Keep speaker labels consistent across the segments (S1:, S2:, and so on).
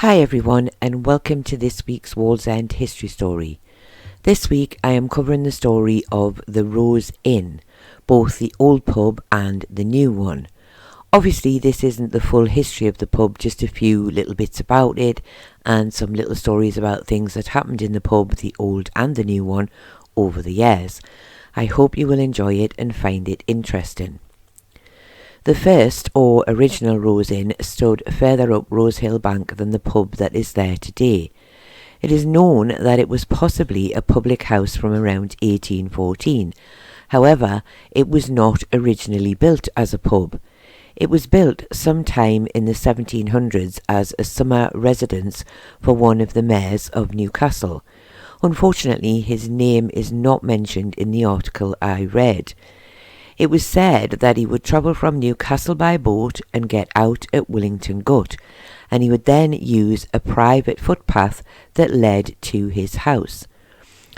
S1: Hi everyone, and welcome to this week's Wallsend history story. This week I am covering the story of the Rose Inn, both the old pub and the new one. Obviously this isn't the full history of the pub, just a few little bits about it and some little stories about things that happened in the pub, the old and the new one, over the years. I hope you will enjoy it and find it interesting. The first, or original Rose Inn, stood further up Rose Hill Bank than the pub that is there today. It is known that it was possibly a public house from around 1814. However, it was not originally built as a pub. It was built sometime in the 1700s as a summer residence for one of the mayors of Newcastle. Unfortunately, his name is not mentioned in the article I read. It was said that he would travel from Newcastle by boat and get out at Willington Gut, and he would then use a private footpath that led to his house.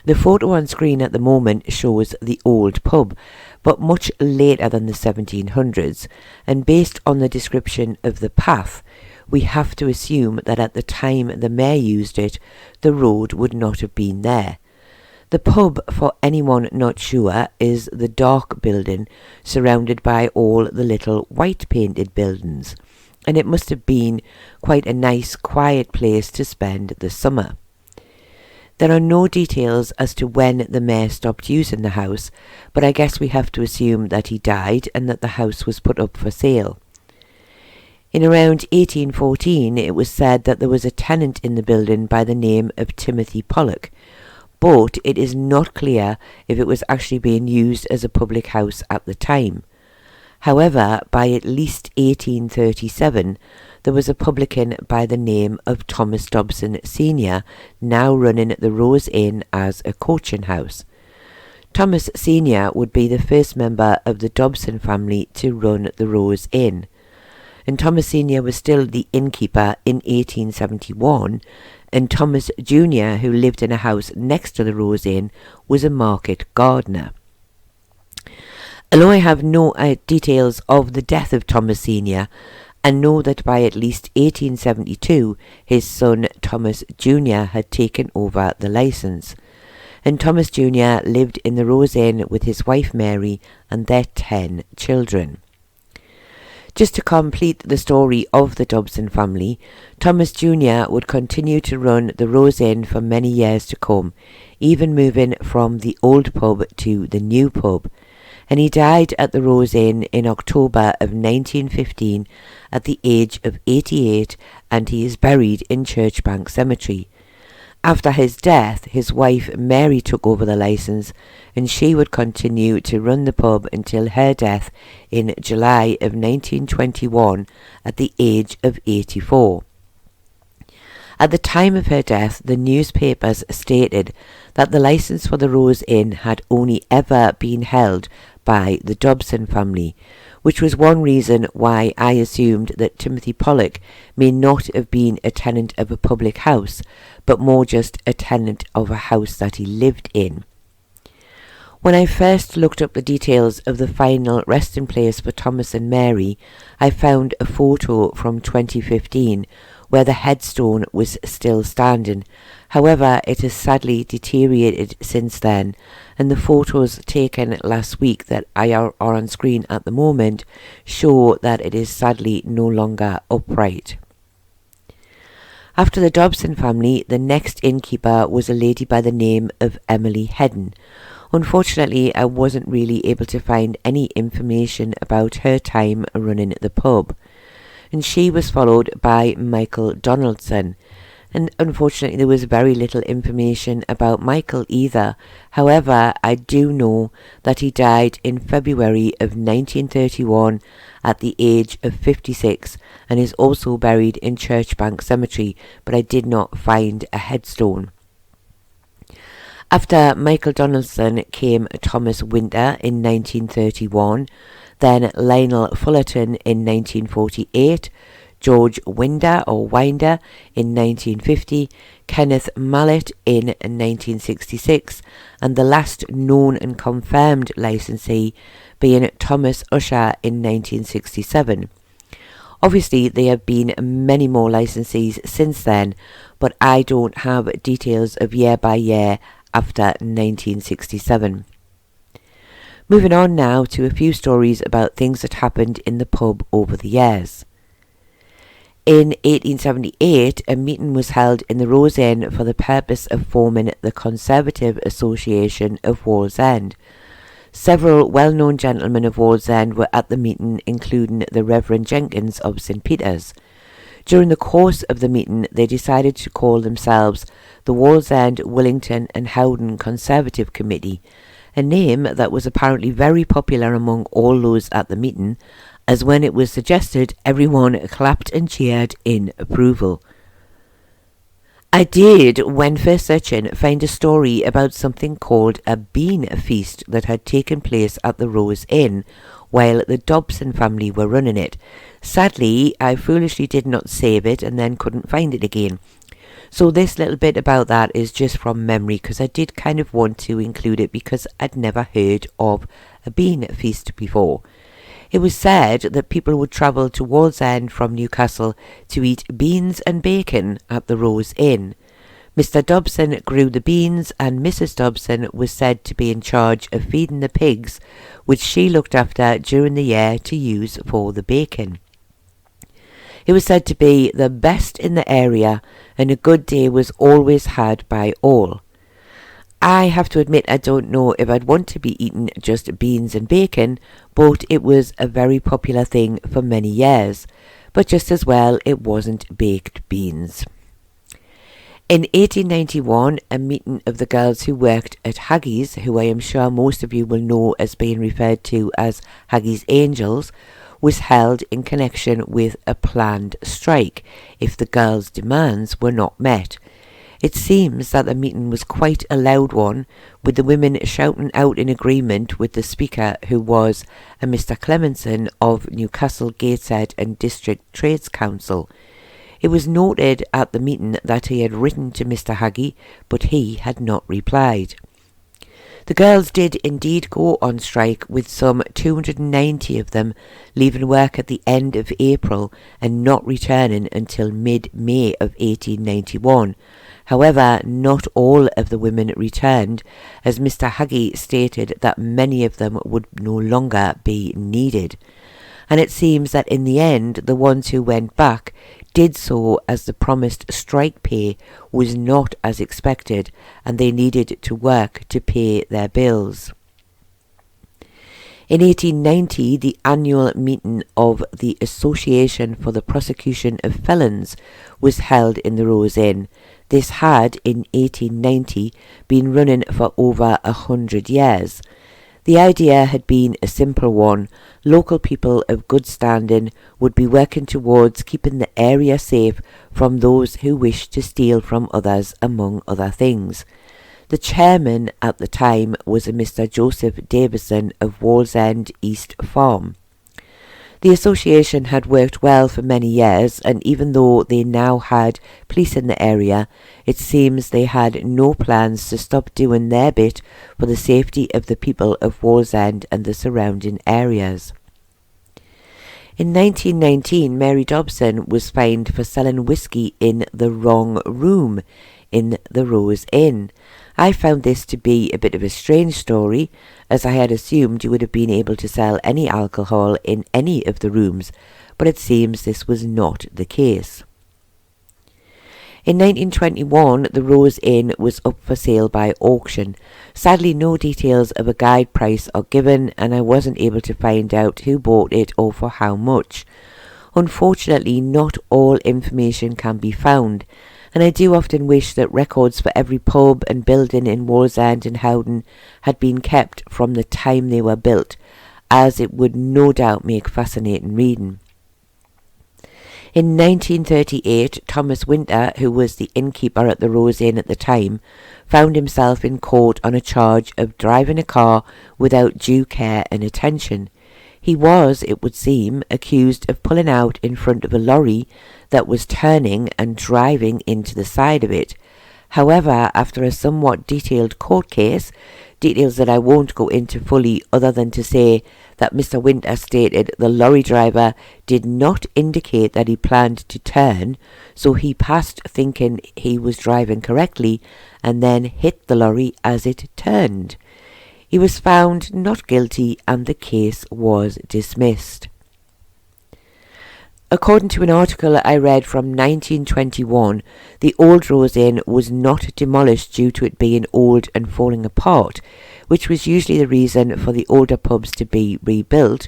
S1: The photo on screen at the moment shows the old pub, but much later than the 1700s, and based on the description of the path, we have to assume that at the time the mayor used it, the road would not have been there. The pub, for anyone not sure, is the dark building surrounded by all the little white painted buildings, and it must have been quite a nice quiet place to spend the summer. There are no details as to when the mayor stopped using the house, but I guess we have to assume that he died and that the house was put up for sale. In around 1814 it was said that there was a tenant in the building by the name of Timothy Pollock, but it is not clear if it was actually being used as a public house at the time. However, by at least 1837, there was a publican by the name of Thomas Dobson Sr. now running the Rose Inn as a coaching house. Thomas Sr. would be the first member of the Dobson family to run the Rose Inn, and Thomas Sr. was still the innkeeper in 1871, and Thomas Jr., who lived in a house next to the Rose Inn, was a market gardener. Although I have no details of the death of Thomas Sr., and know that by at least 1872 his son Thomas Jr. had taken over the licence, and Thomas Jr. lived in the Rose Inn with his wife Mary and their 10 children. Just to complete the story of the Dobson family, Thomas Jr. would continue to run the Rose Inn for many years to come, even moving from the old pub to the new pub, and he died at the Rose Inn in October of 1915 at the age of 88, and he is buried in Churchbank Cemetery. After his death, his wife Mary took over the licence, and she would continue to run the pub until her death in July of 1921 at the age of 84. At the time of her death, the newspapers stated that the licence for the Rose Inn had only ever been held by the Dobson family, which was one reason why I assumed that Timothy Pollock may not have been a tenant of a public house, but more just a tenant of a house that he lived in. When I first looked up the details of the final resting place for Thomas and Mary, I found a photo from 2015 where the headstone was still standing. However, it has sadly deteriorated since then, and the photos taken last week that are on screen at the moment show that it is sadly no longer upright. After the Dobson family, the next innkeeper was a lady by the name of Emily Hedden. Unfortunately, I wasn't really able to find any information about her time running the pub, and she was followed by Michael Donaldson, and unfortunately there was very little information about Michael either. However, I do know that he died in February of 1931 at the age of 56 and is also buried in Churchbank Cemetery, but I did not find a headstone. After Michael Donaldson came Thomas Winter in 1931, then Lionel Fullerton in 1948, George Winder in 1950, Kenneth Mallet in 1966, and the last known and confirmed licensee being Thomas Usher in 1967. Obviously, there have been many more licensees since then, but I don't have details of year by year after 1967. Moving on now to a few stories about things that happened in the pub over the years. In 1878, a meeting was held in the Rose Inn for the purpose of forming the Conservative Association of Wallsend. Several well-known gentlemen of Wallsend were at the meeting, including the Reverend Jenkins of St. Peter's. During the course of the meeting, they decided to call themselves the Wallsend, Willington and Howden Conservative Committee, a name that was apparently very popular among all those at the meeting, as when it was suggested, everyone clapped and cheered in approval. I did, when first searching, find a story about something called a bean feast that had taken place at the Rose Inn while the Dobson family were running it. Sadly, I foolishly did not save it and then couldn't find it again. So this little bit about that is just from memory, because I did kind of want to include it because I'd never heard of a bean feast before. It was said that people would travel to Wallsend from Newcastle to eat beans and bacon at the Rose Inn. Mr. Dobson grew the beans and Mrs. Dobson was said to be in charge of feeding the pigs, which she looked after during the year to use for the bacon. It was said to be the best in the area, and a good day was always had by all. I have to admit I don't know if I'd want to be eating just beans and bacon, but it was a very popular thing for many years. But just as well, it wasn't baked beans. In 1891, a meeting of the girls who worked at Haggis, who I am sure most of you will know as being referred to as Haggis Angels, was held in connection with a planned strike if the girls' demands were not met. It seems that the meeting was quite a loud one, with the women shouting out in agreement with the speaker, who was a Mr. Clemenson of Newcastle Gateshead and District Trades Council. It was noted at the meeting that he had written to Mr. Haggie, but he had not replied. The girls did indeed go on strike, with some 290 of them leaving work at the end of April and not returning until mid-May of 1891. However, not all of the women returned, as Mr. Haggie stated that many of them would no longer be needed. And it seems that in the end, the ones who went back did so as the promised strike pay was not as expected, and they needed to work to pay their bills. In 1890, the annual meeting of the Association for the Prosecution of Felons was held in the Rose Inn. This had, in 1890, been running for over 100 years. The idea had been a simple one. Local people of good standing would be working towards keeping the area safe from those who wished to steal from others, among other things. The chairman at the time was a Mr. Joseph Davison of Wallsend East Farm. The association had worked well for many years, and even though they now had police in the area, it seems they had no plans to stop doing their bit for the safety of the people of Wallsend and the surrounding areas. In 1919, Mary Dobson was fined for selling whiskey in the wrong room in the Rose Inn. I found this to be a bit of a strange story, as I had assumed you would have been able to sell any alcohol in any of the rooms, but it seems this was not the case. In 1921, the Rose Inn was up for sale by auction. Sadly, no details of a guide price are given, and I wasn't able to find out who bought it or for how much. Unfortunately, not all information can be found, and I do often wish that records for every pub and building in Wallsend and Howden had been kept from the time they were built, as it would no doubt make fascinating reading. In 1938, Thomas Winter, who was the innkeeper at the Rose Inn at the time, found himself in court on a charge of driving a car without due care and attention. He was, it would seem, accused of pulling out in front of a lorry that was turning and driving into the side of it. However, after a somewhat detailed court case, details that I won't go into fully other than to say that Mr. Winter stated the lorry driver did not indicate that he planned to turn, so he passed thinking he was driving correctly and then hit the lorry as it turned. He was found not guilty and the case was dismissed. According to an article I read from 1921, the old Rose Inn was not demolished due to it being old and falling apart, which was usually the reason for the older pubs to be rebuilt,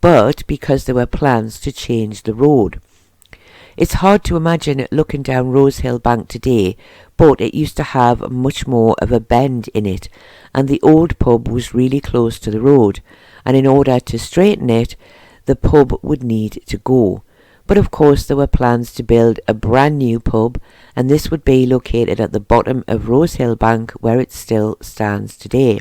S1: but because there were plans to change the road. It's hard to imagine looking down Rose Hill Bank today, but it used to have much more of a bend in it, and the old pub was really close to the road, and in order to straighten it, the pub would need to go. But of course there were plans to build a brand new pub, and this would be located at the bottom of Rose Hill Bank where it still stands today.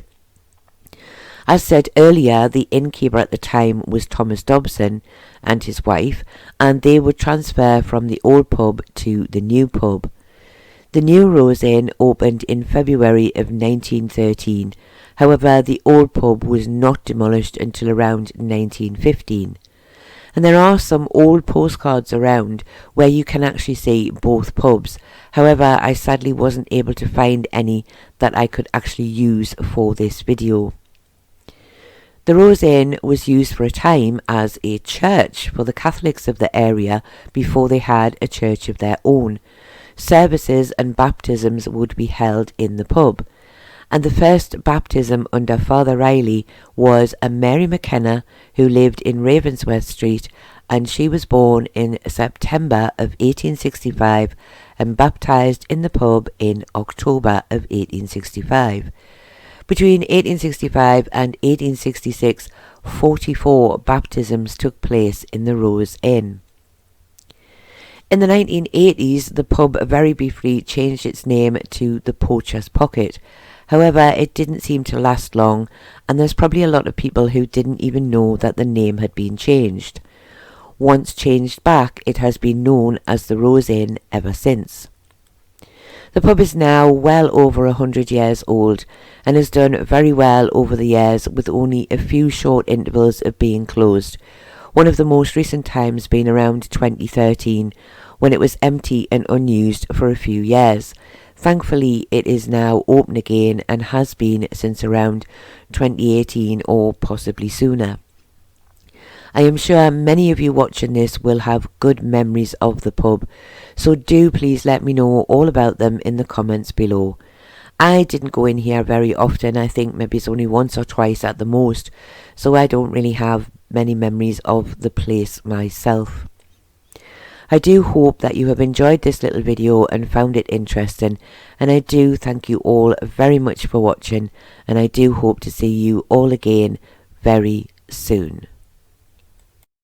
S1: As said earlier, the innkeeper at the time was Thomas Dobson and his wife, and they would transfer from the old pub to the new pub. The new Rose Inn opened in February of 1913, however the old pub was not demolished until around 1915. And there are some old postcards around where you can actually see both pubs. However, I sadly wasn't able to find any that I could actually use for this video. The Rose Inn was used for a time as a church for the Catholics of the area before they had a church of their own. Services and baptisms would be held in the pub. And the first baptism under Father Riley was a Mary McKenna who lived in Ravensworth Street, and she was born in September of 1865 and baptised in the pub in October of 1865. Between 1865 and 1866, 44 baptisms took place in the Rose Inn. In the 1980s, the pub very briefly changed its name to the Poacher's Pocket. However, it didn't seem to last long, and there's probably a lot of people who didn't even know that the name had been changed. Once changed back, it has been known as the Rose Inn ever since. The pub is now well over 100 years old and has done very well over the years, with only a few short intervals of being closed. One of the most recent times being around 2013, when it was empty and unused for a few years. Thankfully, it is now open again and has been since around 2018 or possibly sooner. I am sure many of you watching this will have good memories of the pub, so do please let me know all about them in the comments below. I didn't go in here very often. I think maybe it's only once or twice at the most, so I don't really have many memories of the place myself. I do hope that you have enjoyed this little video and found it interesting, and I do thank you all very much for watching, and I do hope to see you all again very soon.